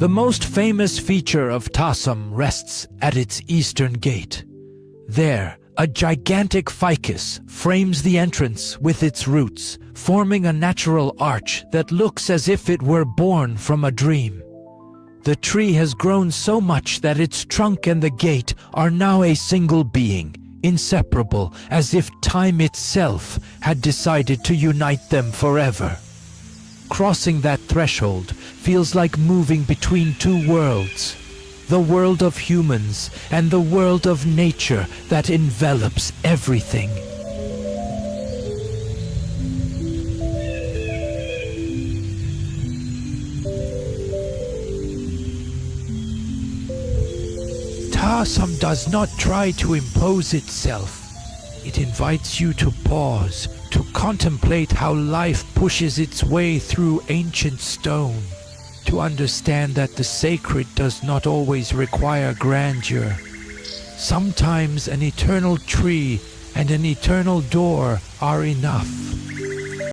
The most famous feature of Tassum rests at its eastern gate. There, a gigantic ficus frames the entrance with its roots, forming a natural arch that looks as if it were born from a dream. The tree has grown so much that its trunk and the gate are now a single being, inseparable, as if time itself had decided to unite them forever. Crossing that threshold feels like moving between two worlds, the world of humans and the world of nature that envelops everything. Tarsum does not try to impose itself. It invites you to pause, to contemplate how life pushes its way through ancient stone, to understand that the sacred does not always require grandeur. Sometimes an eternal tree and an eternal door are enough.